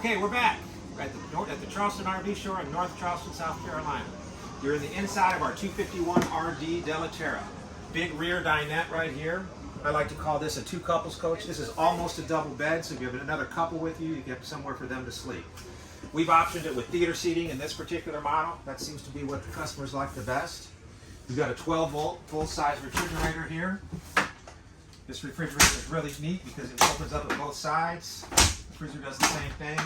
Okay, we're back. We're at the Charleston RV Show in North Charleston, South Carolina. You're in the inside of our 251 RD Della Terra. Big rear dinette right here. I like to call this a two couples coach. This is almost a double bed, so if you have another couple with you, you get somewhere for them to sleep. We've optioned it with theater seating in this particular model. That seems to be what the customers like the best. We've got a 12-volt full-size refrigerator here. This refrigerator is really neat because it opens up at both sides. The freezer does the same thing.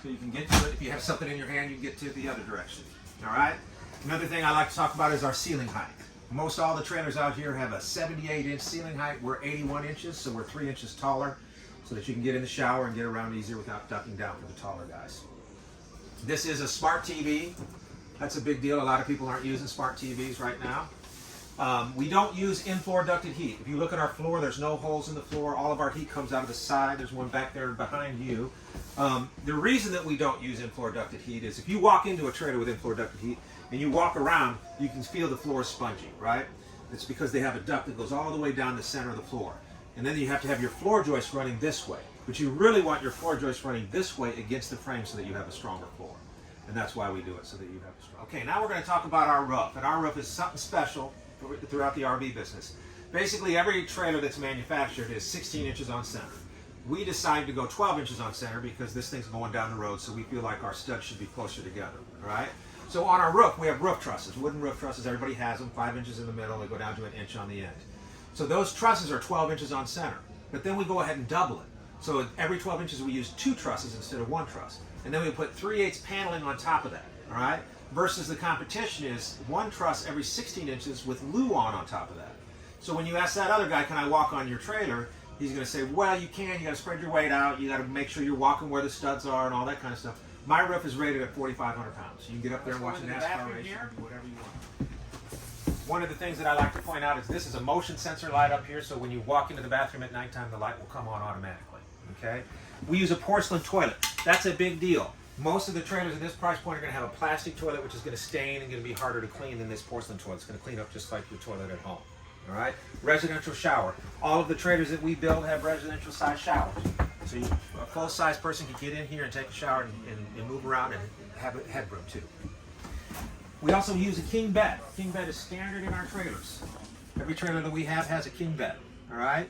So you can get to it. If you have something in your hand, you can get to it the other direction. All right? Another thing I like to talk about is our ceiling height. Most all the trailers out here have a 78-inch ceiling height. We're 81 inches, so we're 3 inches taller so that you can get in the shower and get around easier without ducking down for the taller guys. This is a smart TV. That's a big deal. A lot of people aren't using smart TVs right now. We don't use in-floor ducted heat. If you look at our floor, there's no holes in the floor. All of our heat comes out of the side. There's one back there behind you. The reason that we don't use in-floor ducted heat is if you walk into a trailer with in-floor ducted heat and you walk around, you can feel the floor is spongy, right? It's because they have a duct that goes all the way down the center of the floor. And then you have to have your floor joist running this way. But you really want your floor joist running this way against the frame so that you have a stronger floor. And that's why we do it, so that you have a strong. Okay, now we're going to talk about our roof. And our roof is something special throughout the RV business. Basically, every trailer that's manufactured is 16 inches on center. We decided to go 12 inches on center because this thing's going down the road, so we feel like our studs should be closer together, all right? So on our roof, we have roof trusses, wooden roof trusses. Everybody has them, 5 inches in the middle. They go down to an inch on the end. So those trusses are 12 inches on center. But then we go ahead and double it. So every 12 inches, we use 2 trusses instead of 1 truss. And then we put 3/8 paneling on top of that, all right? Versus the competition is 1 truss every 16 inches with luan on top of that. So when you ask that other guy, can I walk on your trailer? He's going to say, well, you can. You got to spread your weight out. You got to make sure you're walking where the studs are and all that kind of stuff. My roof is rated at 4,500 pounds. You can get up there and watch a NASCAR race and do whatever you want. One of the things that I like to point out is this is a motion sensor light up here, so when you walk into the bathroom at nighttime, the light will come on automatically. Okay? We use a porcelain toilet. That's a big deal. Most of the trailers at this price point are going to have a plastic toilet, which is going to stain and going to be harder to clean than this porcelain toilet. It's going to clean up just like your toilet at home. All right? Residential shower. All of the trailers that we build have residential size showers. So a full-size person can get in here and take a shower and move around and have a headroom too. We also use a king bed. King bed is standard in our trailers. Every trailer that we have has a king bed. All right?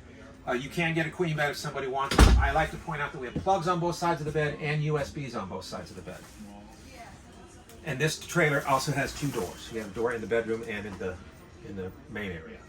You can get a queen bed if somebody wants it. I like to point out that we have plugs on both sides of the bed and USBs on both sides of the bed. And this trailer also has 2 doors. We have a door in the bedroom and in the main area.